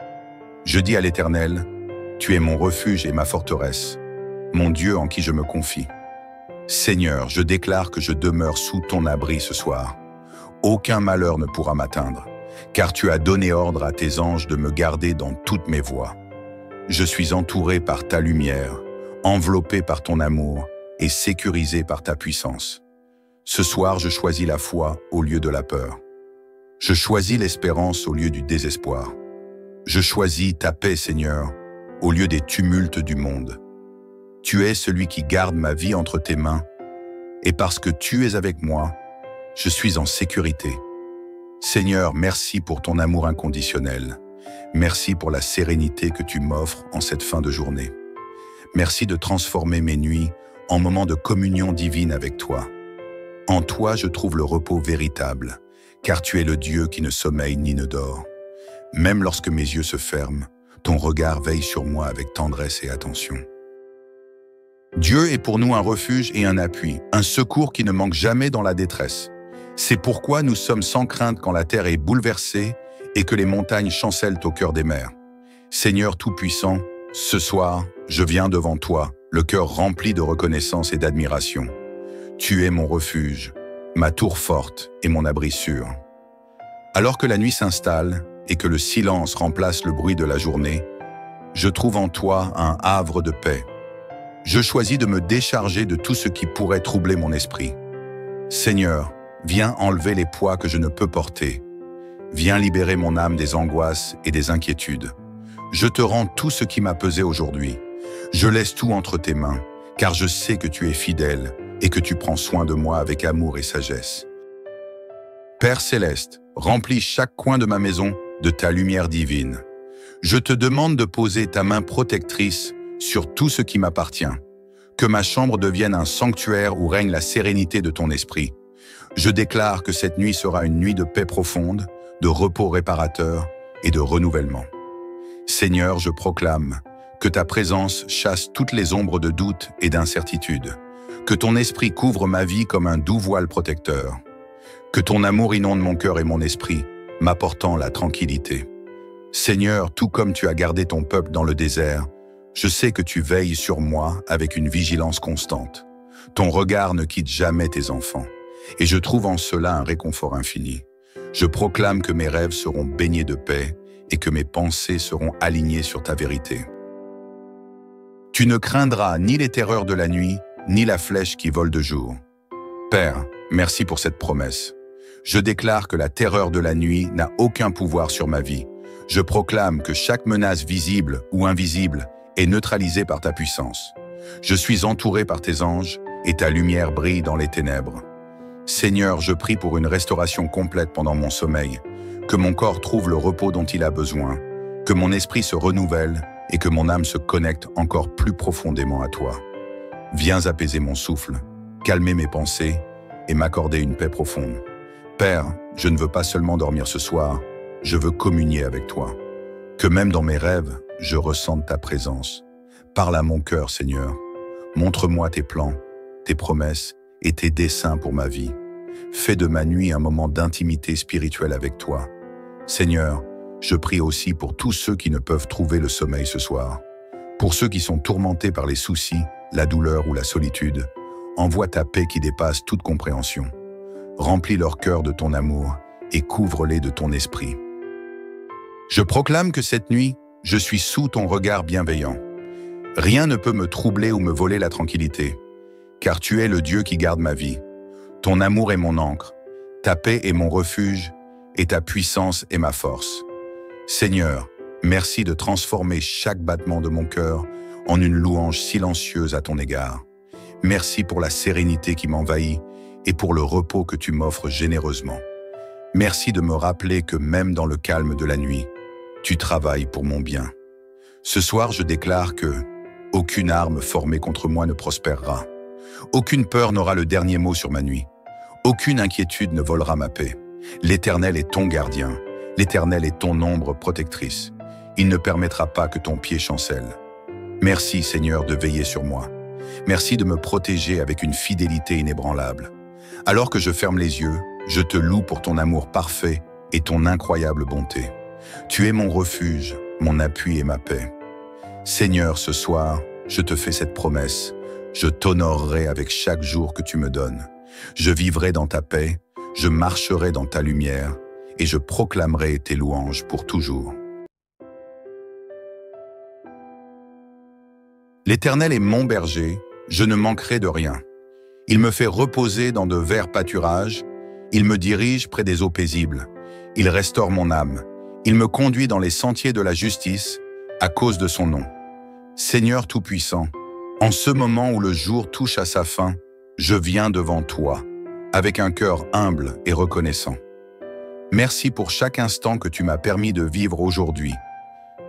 Je dis à l'Éternel, « Tu es mon refuge et ma forteresse, mon Dieu en qui je me confie. » Seigneur, je déclare que je demeure sous ton abri ce soir. Aucun malheur ne pourra m'atteindre, car tu as donné ordre à tes anges de me garder dans toutes mes voies. Je suis entouré par ta lumière, enveloppé par ton amour et sécurisé par ta puissance. Ce soir, je choisis la foi au lieu de la peur. Je choisis l'espérance au lieu du désespoir. Je choisis ta paix, Seigneur, au lieu des tumultes du monde. Tu es celui qui garde ma vie entre tes mains, et parce que tu es avec moi, je suis en sécurité. Seigneur, merci pour ton amour inconditionnel. Merci pour la sérénité que tu m'offres en cette fin de journée. Merci de transformer mes nuits en moments de communion divine avec toi. En toi, je trouve le repos véritable, car tu es le Dieu qui ne sommeille ni ne dort. Même lorsque mes yeux se ferment, ton regard veille sur moi avec tendresse et attention. Dieu est pour nous un refuge et un appui, un secours qui ne manque jamais dans la détresse. C'est pourquoi nous sommes sans crainte quand la terre est bouleversée et que les montagnes chancellent au cœur des mers. Seigneur Tout-Puissant, ce soir, je viens devant toi, le cœur rempli de reconnaissance et d'admiration. Tu es mon refuge, ma tour forte et mon abri sûr. Alors que la nuit s'installe et que le silence remplace le bruit de la journée, je trouve en toi un havre de paix. Je choisis de me décharger de tout ce qui pourrait troubler mon esprit. Seigneur, viens enlever les poids que je ne peux porter. Viens libérer mon âme des angoisses et des inquiétudes. Je te rends tout ce qui m'a pesé aujourd'hui. Je laisse tout entre tes mains, car je sais que tu es fidèle et que tu prends soin de moi avec amour et sagesse. Père céleste, remplis chaque coin de ma maison de ta lumière divine. Je te demande de poser ta main protectrice sur tout ce qui m'appartient. Que ma chambre devienne un sanctuaire où règne la sérénité de ton esprit. Je déclare que cette nuit sera une nuit de paix profonde, de repos réparateur et de renouvellement. Seigneur, je proclame que ta présence chasse toutes les ombres de doute et d'incertitude. Que ton esprit couvre ma vie comme un doux voile protecteur. Que ton amour inonde mon cœur et mon esprit, m'apportant la tranquillité. Seigneur, tout comme tu as gardé ton peuple dans le désert, je sais que tu veilles sur moi avec une vigilance constante. Ton regard ne quitte jamais tes enfants, et je trouve en cela un réconfort infini. Je proclame que mes rêves seront baignés de paix et que mes pensées seront alignées sur ta vérité. Tu ne craindras ni les terreurs de la nuit, ni la flèche qui vole de jour. Père, merci pour cette promesse. Je déclare que la terreur de la nuit n'a aucun pouvoir sur ma vie. Je proclame que chaque menace visible ou invisible est neutralisée par ta puissance. Je suis entouré par tes anges et ta lumière brille dans les ténèbres. Seigneur, je prie pour une restauration complète pendant mon sommeil, que mon corps trouve le repos dont il a besoin, que mon esprit se renouvelle et que mon âme se connecte encore plus profondément à toi. Viens apaiser mon souffle, calmer mes pensées et m'accorder une paix profonde. Père, je ne veux pas seulement dormir ce soir, je veux communier avec toi. Que même dans mes rêves, je ressente ta présence. Parle à mon cœur, Seigneur. Montre-moi tes plans, tes promesses et tes desseins pour ma vie. Fais de ma nuit un moment d'intimité spirituelle avec toi. Seigneur, je prie aussi pour tous ceux qui ne peuvent trouver le sommeil ce soir. Pour ceux qui sont tourmentés par les soucis, la douleur ou la solitude, envoie ta paix qui dépasse toute compréhension. Remplis leur cœur de ton amour et couvre-les de ton esprit. Je proclame que cette nuit, je suis sous ton regard bienveillant. Rien ne peut me troubler ou me voler la tranquillité, car tu es le Dieu qui garde ma vie. Ton amour est mon ancre, ta paix est mon refuge, et ta puissance est ma force. Seigneur, merci de transformer chaque battement de mon cœur en une louange silencieuse à ton égard. Merci pour la sérénité qui m'envahit et pour le repos que tu m'offres généreusement. Merci de me rappeler que même dans le calme de la nuit, tu travailles pour mon bien. Ce soir, je déclare que aucune arme formée contre moi ne prospérera. Aucune peur n'aura le dernier mot sur ma nuit. Aucune inquiétude ne volera ma paix. L'Éternel est ton gardien. L'Éternel est ton ombre protectrice. Il ne permettra pas que ton pied chancelle. Merci, Seigneur, de veiller sur moi. Merci de me protéger avec une fidélité inébranlable. Alors que je ferme les yeux, je te loue pour ton amour parfait et ton incroyable bonté. Tu es mon refuge, mon appui et ma paix. Seigneur, ce soir, je te fais cette promesse. Je t'honorerai avec chaque jour que tu me donnes. Je vivrai dans ta paix, je marcherai dans ta lumière et je proclamerai tes louanges pour toujours. L'Éternel est mon berger, je ne manquerai de rien. Il me fait reposer dans de verts pâturages, il me dirige près des eaux paisibles. Il restaure mon âme, il me conduit dans les sentiers de la justice à cause de son nom. Seigneur Tout-Puissant, en ce moment où le jour touche à sa fin, je viens devant toi, avec un cœur humble et reconnaissant. Merci pour chaque instant que tu m'as permis de vivre aujourd'hui.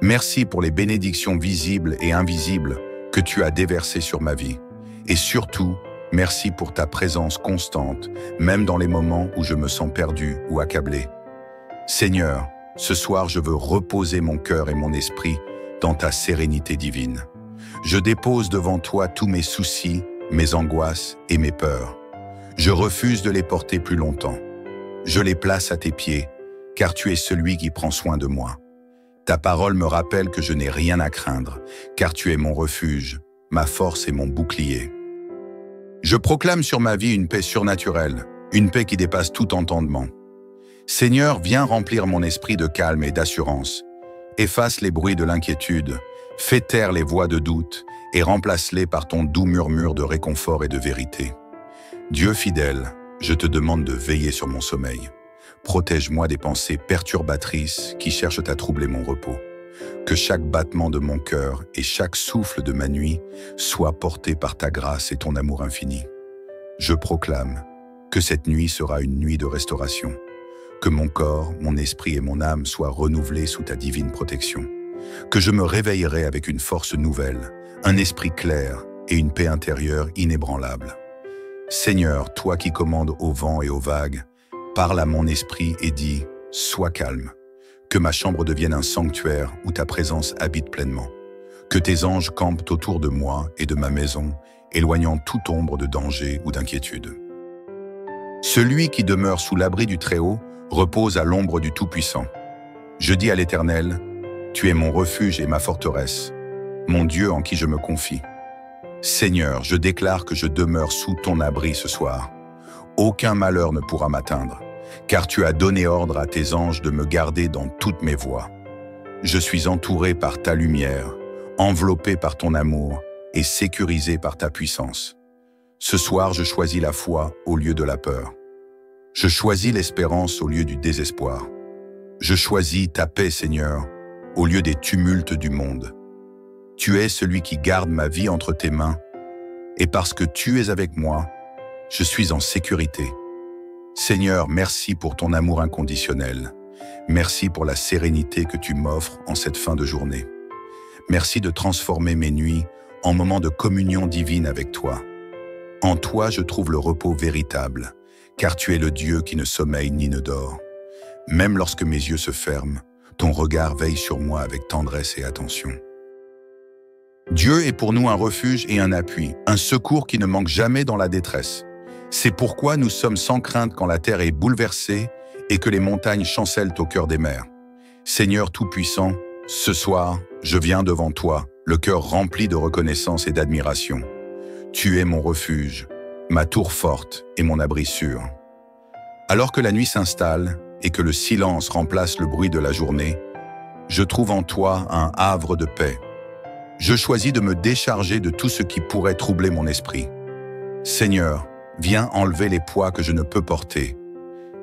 Merci pour les bénédictions visibles et invisibles que tu as déversées sur ma vie. Et surtout, merci pour ta présence constante, même dans les moments où je me sens perdu ou accablé. Seigneur, ce soir je veux reposer mon cœur et mon esprit dans ta sérénité divine. Je dépose devant toi tous mes soucis, mes angoisses et mes peurs. Je refuse de les porter plus longtemps. Je les place à tes pieds, car tu es celui qui prend soin de moi. Ta parole me rappelle que je n'ai rien à craindre, car tu es mon refuge, ma force et mon bouclier. Je proclame sur ma vie une paix surnaturelle, une paix qui dépasse tout entendement. Seigneur, viens remplir mon esprit de calme et d'assurance. Efface les bruits de l'inquiétude, fais taire les voix de doute et remplace-les par ton doux murmure de réconfort et de vérité. Dieu fidèle, je te demande de veiller sur mon sommeil. Protège-moi des pensées perturbatrices qui cherchent à troubler mon repos. Que chaque battement de mon cœur et chaque souffle de ma nuit soient portés par ta grâce et ton amour infini. Je proclame que cette nuit sera une nuit de restauration. Que mon corps, mon esprit et mon âme soient renouvelés sous ta divine protection. Que je me réveillerai avec une force nouvelle, un esprit clair et une paix intérieure inébranlable. Seigneur, toi qui commandes au vent et aux vagues, parle à mon esprit et dis « Sois calme ». Que ma chambre devienne un sanctuaire où ta présence habite pleinement. Que tes anges campent autour de moi et de ma maison, éloignant toute ombre de danger ou d'inquiétude. Celui qui demeure sous l'abri du Très-Haut repose à l'ombre du Tout-Puissant. Je dis à l'Éternel, « Tu es mon refuge et ma forteresse, mon Dieu en qui je me confie. » Seigneur, je déclare que je demeure sous ton abri ce soir. Aucun malheur ne pourra m'atteindre, car tu as donné ordre à tes anges de me garder dans toutes mes voies. Je suis entouré par ta lumière, enveloppé par ton amour et sécurisé par ta puissance. Ce soir, je choisis la foi au lieu de la peur. Je choisis l'espérance au lieu du désespoir. Je choisis ta paix, Seigneur, au lieu des tumultes du monde. Tu es celui qui garde ma vie entre tes mains, et parce que tu es avec moi, je suis en sécurité. Seigneur, merci pour ton amour inconditionnel. Merci pour la sérénité que tu m'offres en cette fin de journée. Merci de transformer mes nuits en moments de communion divine avec toi. En toi, je trouve le repos véritable, car tu es le Dieu qui ne sommeille ni ne dort. Même lorsque mes yeux se ferment, ton regard veille sur moi avec tendresse et attention. Dieu est pour nous un refuge et un appui, un secours qui ne manque jamais dans la détresse. C'est pourquoi nous sommes sans crainte quand la terre est bouleversée et que les montagnes chancellent au cœur des mers. Seigneur Tout-Puissant, ce soir, je viens devant toi, le cœur rempli de reconnaissance et d'admiration. Tu es mon refuge, ma tour forte et mon abri sûr. Alors que la nuit s'installe et que le silence remplace le bruit de la journée, je trouve en toi un havre de paix. Je choisis de me décharger de tout ce qui pourrait troubler mon esprit. Seigneur, viens enlever les poids que je ne peux porter.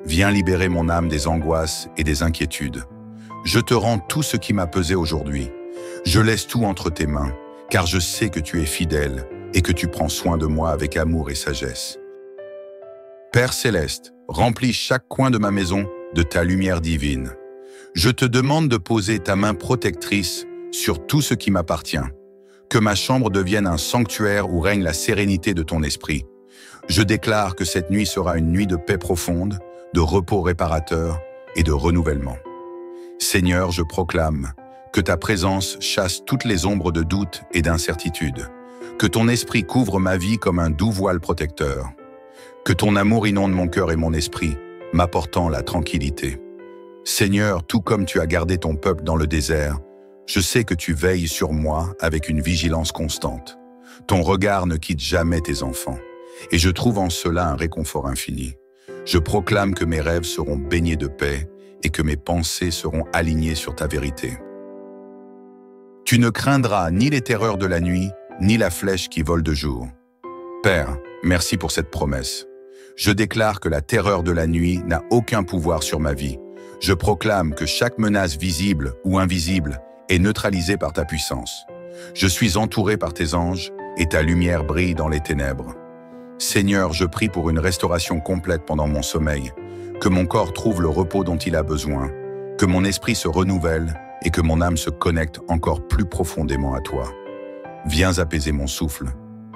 Viens libérer mon âme des angoisses et des inquiétudes. Je te rends tout ce qui m'a pesé aujourd'hui. Je laisse tout entre tes mains, car je sais que tu es fidèle et que tu prends soin de moi avec amour et sagesse. Père céleste, remplis chaque coin de ma maison de ta lumière divine. Je te demande de poser ta main protectrice sur tout ce qui m'appartient. Que ma chambre devienne un sanctuaire où règne la sérénité de ton esprit. Je déclare que cette nuit sera une nuit de paix profonde, de repos réparateur et de renouvellement. Seigneur, je proclame que ta présence chasse toutes les ombres de doute et d'incertitude, que ton esprit couvre ma vie comme un doux voile protecteur, que ton amour inonde mon cœur et mon esprit, m'apportant la tranquillité. Seigneur, tout comme tu as gardé ton peuple dans le désert, je sais que tu veilles sur moi avec une vigilance constante. Ton regard ne quitte jamais tes enfants, et je trouve en cela un réconfort infini. Je proclame que mes rêves seront baignés de paix et que mes pensées seront alignées sur ta vérité. Tu ne craindras ni les terreurs de la nuit, ni la flèche qui vole de jour. Père, merci pour cette promesse. Je déclare que la terreur de la nuit n'a aucun pouvoir sur ma vie. Je proclame que chaque menace visible ou invisible est neutralisée par ta puissance. Je suis entouré par tes anges et ta lumière brille dans les ténèbres. Seigneur, je prie pour une restauration complète pendant mon sommeil, que mon corps trouve le repos dont il a besoin, que mon esprit se renouvelle et que mon âme se connecte encore plus profondément à toi. Viens apaiser mon souffle,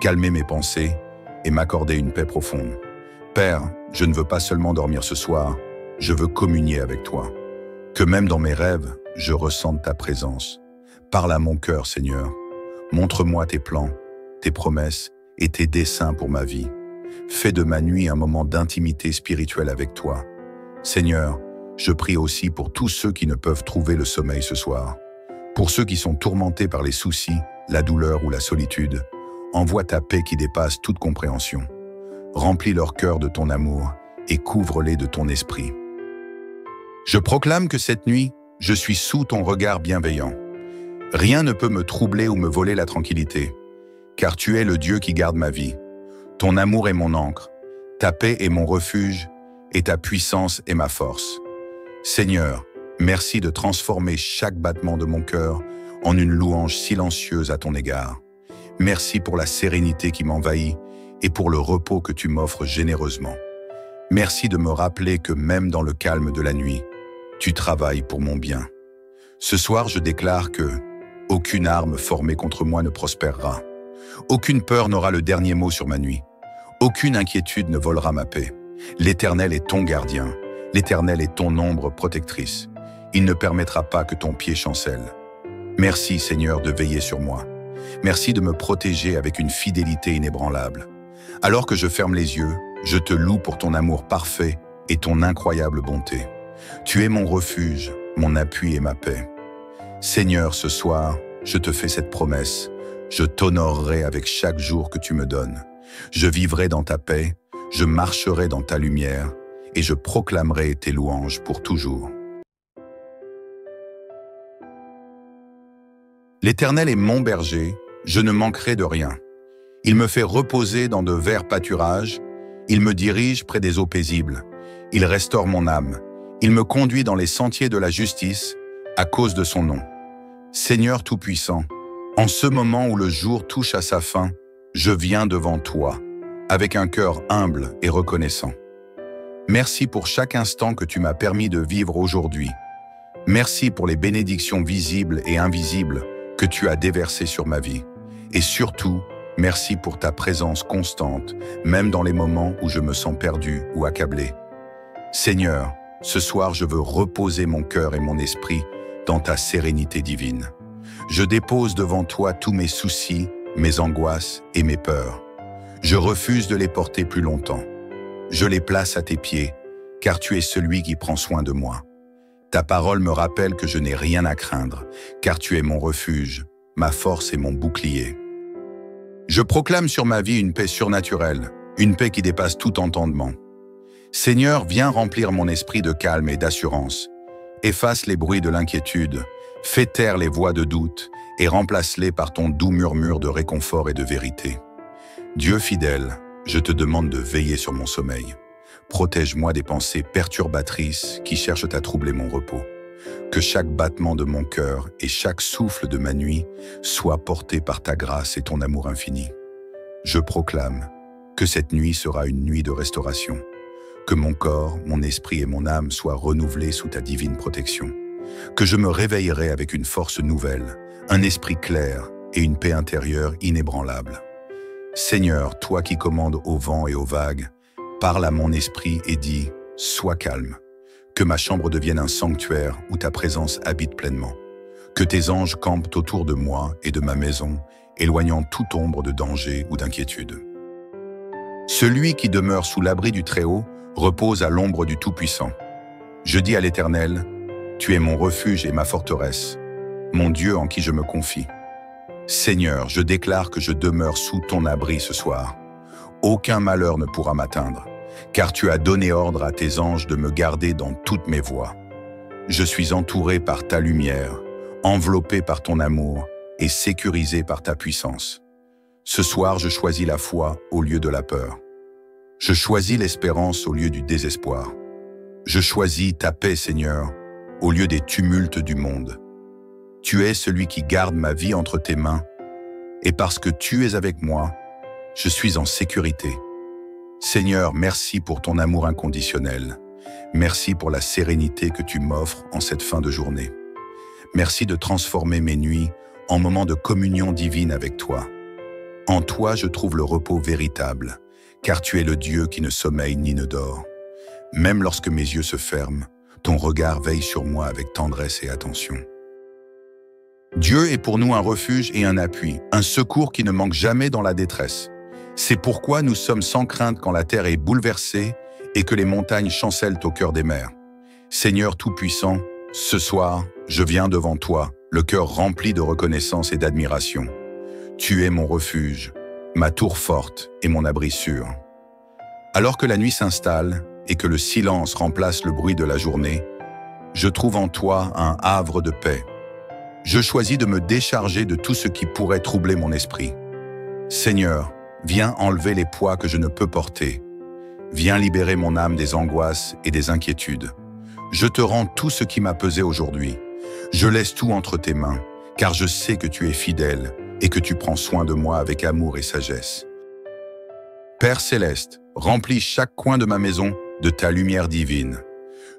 calmer mes pensées et m'accorder une paix profonde. Père, je ne veux pas seulement dormir ce soir, je veux communier avec toi. Que même dans mes rêves, je ressente ta présence. Parle à mon cœur, Seigneur. Montre-moi tes plans, tes promesses et tes desseins pour ma vie. Fais de ma nuit un moment d'intimité spirituelle avec toi. Seigneur, je prie aussi pour tous ceux qui ne peuvent trouver le sommeil ce soir. Pour ceux qui sont tourmentés par les soucis, la douleur ou la solitude, envoie ta paix qui dépasse toute compréhension. Remplis leur cœur de ton amour et couvre-les de ton esprit. Je proclame que cette nuit, je suis sous ton regard bienveillant. Rien ne peut me troubler ou me voler la tranquillité, car tu es le Dieu qui garde ma vie. Ton amour est mon ancre, ta paix est mon refuge, et ta puissance est ma force. Seigneur, merci de transformer chaque battement de mon cœur en une louange silencieuse à ton égard. Merci pour la sérénité qui m'envahit et pour le repos que tu m'offres généreusement. Merci de me rappeler que même dans le calme de la nuit, tu travailles pour mon bien. Ce soir, je déclare que aucune arme formée contre moi ne prospérera. Aucune peur n'aura le dernier mot sur ma nuit. Aucune inquiétude ne volera ma paix. L'Éternel est ton gardien. L'Éternel est ton ombre protectrice. Il ne permettra pas que ton pied chancelle. Merci, Seigneur, de veiller sur moi. Merci de me protéger avec une fidélité inébranlable. Alors que je ferme les yeux, je te loue pour ton amour parfait et ton incroyable bonté. Tu es mon refuge, mon appui et ma paix. Seigneur, ce soir, je te fais cette promesse. Je t'honorerai avec chaque jour que tu me donnes. Je vivrai dans ta paix, je marcherai dans ta lumière et je proclamerai tes louanges pour toujours. L'Éternel est mon berger, je ne manquerai de rien. Il me fait reposer dans de verts pâturages. Il me dirige près des eaux paisibles. Il restaure mon âme. Il me conduit dans les sentiers de la justice à cause de son nom. Seigneur Tout-Puissant, en ce moment où le jour touche à sa fin, je viens devant toi, avec un cœur humble et reconnaissant. Merci pour chaque instant que tu m'as permis de vivre aujourd'hui. Merci pour les bénédictions visibles et invisibles que tu as déversées sur ma vie. Et surtout, merci pour ta présence constante, même dans les moments où je me sens perdu ou accablé. Seigneur, ce soir je veux reposer mon cœur et mon esprit dans ta sérénité divine. Je dépose devant toi tous mes soucis, mes angoisses et mes peurs. Je refuse de les porter plus longtemps. Je les place à tes pieds, car tu es celui qui prend soin de moi. Ta parole me rappelle que je n'ai rien à craindre, car tu es mon refuge, ma force et mon bouclier. Je proclame sur ma vie une paix surnaturelle, une paix qui dépasse tout entendement. Seigneur, viens remplir mon esprit de calme et d'assurance. Efface les bruits de l'inquiétude, fais taire les voix de doute et remplace-les par ton doux murmure de réconfort et de vérité. Dieu fidèle, je te demande de veiller sur mon sommeil. Protège-moi des pensées perturbatrices qui cherchent à troubler mon repos. Que chaque battement de mon cœur et chaque souffle de ma nuit soient portés par ta grâce et ton amour infini. Je proclame que cette nuit sera une nuit de restauration. Que mon corps, mon esprit et mon âme soient renouvelés sous ta divine protection. Que je me réveillerai avec une force nouvelle, un esprit clair et une paix intérieure inébranlable. Seigneur, toi qui commandes au vent et aux vagues, parle à mon esprit et dis « Sois calme ». Que ma chambre devienne un sanctuaire où ta présence habite pleinement. Que tes anges campent autour de moi et de ma maison, éloignant toute ombre de danger ou d'inquiétude. Celui qui demeure sous l'abri du Très-Haut repose à l'ombre du Tout-Puissant. Je dis à l'Éternel, « Tu es mon refuge et ma forteresse, mon Dieu en qui je me confie. » Seigneur, je déclare que je demeure sous ton abri ce soir. Aucun malheur ne pourra m'atteindre, car tu as donné ordre à tes anges de me garder dans toutes mes voies. Je suis entouré par ta lumière, enveloppé par ton amour et sécurisé par ta puissance. Ce soir, je choisis la foi au lieu de la peur. Je choisis l'espérance au lieu du désespoir. Je choisis ta paix, Seigneur, au lieu des tumultes du monde. Tu es celui qui garde ma vie entre tes mains, et parce que tu es avec moi, je suis en sécurité. Seigneur, merci pour ton amour inconditionnel. Merci pour la sérénité que tu m'offres en cette fin de journée. Merci de transformer mes nuits en moments de communion divine avec toi. En toi, je trouve le repos véritable, car tu es le Dieu qui ne sommeille ni ne dort. Même lorsque mes yeux se ferment, ton regard veille sur moi avec tendresse et attention. Dieu est pour nous un refuge et un appui, un secours qui ne manque jamais dans la détresse. C'est pourquoi nous sommes sans crainte quand la terre est bouleversée et que les montagnes chancellent au cœur des mers. Seigneur Tout-Puissant, ce soir, je viens devant toi, le cœur rempli de reconnaissance et d'admiration. Tu es mon refuge, ma tour forte et mon abri sûr. Alors que la nuit s'installe et que le silence remplace le bruit de la journée, je trouve en toi un havre de paix. Je choisis de me décharger de tout ce qui pourrait troubler mon esprit. Seigneur, viens enlever les poids que je ne peux porter. Viens libérer mon âme des angoisses et des inquiétudes. Je te rends tout ce qui m'a pesé aujourd'hui. Je laisse tout entre tes mains, car je sais que tu es fidèle et que tu prends soin de moi avec amour et sagesse. Père céleste, remplis chaque coin de ma maison de ta lumière divine.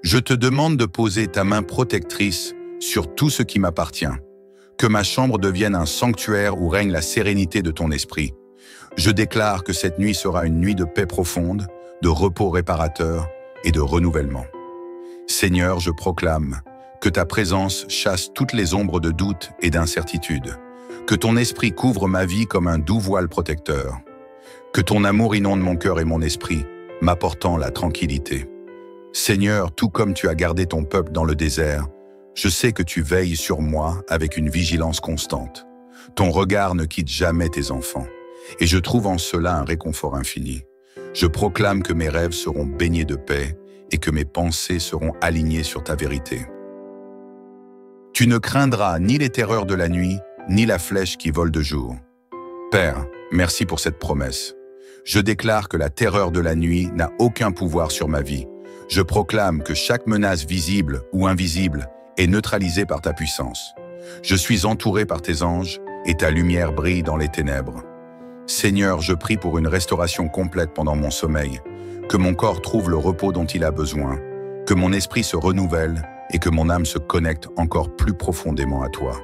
Je te demande de poser ta main protectrice sur tout ce qui m'appartient. Que ma chambre devienne un sanctuaire où règne la sérénité de ton esprit. Je déclare que cette nuit sera une nuit de paix profonde, de repos réparateur et de renouvellement. Seigneur, je proclame que ta présence chasse toutes les ombres de doute et d'incertitude, que ton esprit couvre ma vie comme un doux voile protecteur, que ton amour inonde mon cœur et mon esprit, m'apportant la tranquillité. Seigneur, tout comme tu as gardé ton peuple dans le désert, je sais que tu veilles sur moi avec une vigilance constante. Ton regard ne quitte jamais tes enfants, et je trouve en cela un réconfort infini. Je proclame que mes rêves seront baignés de paix et que mes pensées seront alignées sur ta vérité. Tu ne craindras ni les terreurs de la nuit, ni la flèche qui vole de jour. Père, merci pour cette promesse. Je déclare que la terreur de la nuit n'a aucun pouvoir sur ma vie. Je proclame que chaque menace visible ou invisible est neutralisée par ta puissance. Je suis entouré par tes anges et ta lumière brille dans les ténèbres. Seigneur, je prie pour une restauration complète pendant mon sommeil, que mon corps trouve le repos dont il a besoin, que mon esprit se renouvelle et que mon âme se connecte encore plus profondément à toi.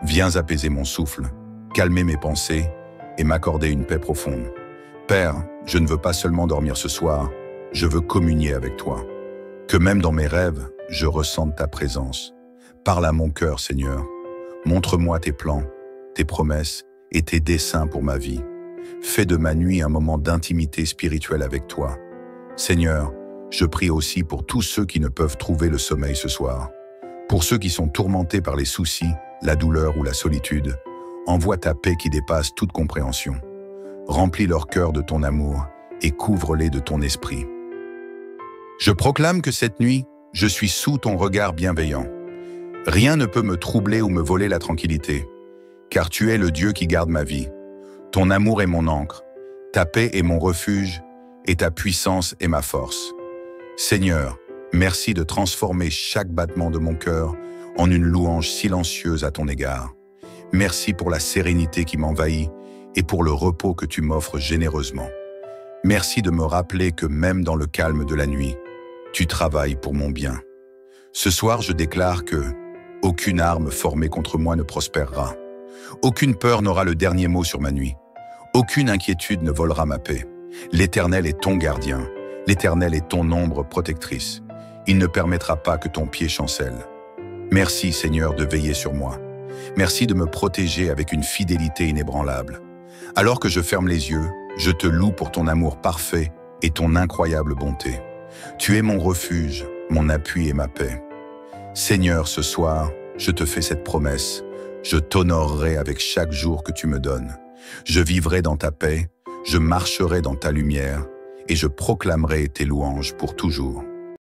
Viens apaiser mon souffle, calmer mes pensées et m'accorder une paix profonde. Père, je ne veux pas seulement dormir ce soir, je veux communier avec toi. Que même dans mes rêves, je ressente ta présence. Parle à mon cœur, Seigneur. Montre-moi tes plans, tes promesses et tes desseins pour ma vie. Fais de ma nuit un moment d'intimité spirituelle avec toi. Seigneur, je prie aussi pour tous ceux qui ne peuvent trouver le sommeil ce soir. Pour ceux qui sont tourmentés par les soucis, la douleur ou la solitude, envoie ta paix qui dépasse toute compréhension. Remplis leur cœur de ton amour et couvre-les de ton esprit. Je proclame que cette nuit, je suis sous ton regard bienveillant. Rien ne peut me troubler ou me voler la tranquillité, car tu es le Dieu qui garde ma vie. Ton amour est mon ancre, ta paix est mon refuge, et ta puissance est ma force. Seigneur, merci de transformer chaque battement de mon cœur en une louange silencieuse à ton égard. Merci pour la sérénité qui m'envahit et pour le repos que tu m'offres généreusement. Merci de me rappeler que même dans le calme de la nuit, tu travailles pour mon bien. Ce soir, je déclare que aucune arme formée contre moi ne prospérera. Aucune peur n'aura le dernier mot sur ma nuit. Aucune inquiétude ne volera ma paix. L'Éternel est ton gardien. L'Éternel est ton ombre protectrice. Il ne permettra pas que ton pied chancelle. Merci, Seigneur, de veiller sur moi. Merci de me protéger avec une fidélité inébranlable. Alors que je ferme les yeux, je te loue pour ton amour parfait et ton incroyable bonté. Tu es mon refuge, mon appui et ma paix. Seigneur, ce soir, je te fais cette promesse. Je t'honorerai avec chaque jour que tu me donnes. Je vivrai dans ta paix, je marcherai dans ta lumière et je proclamerai tes louanges pour toujours.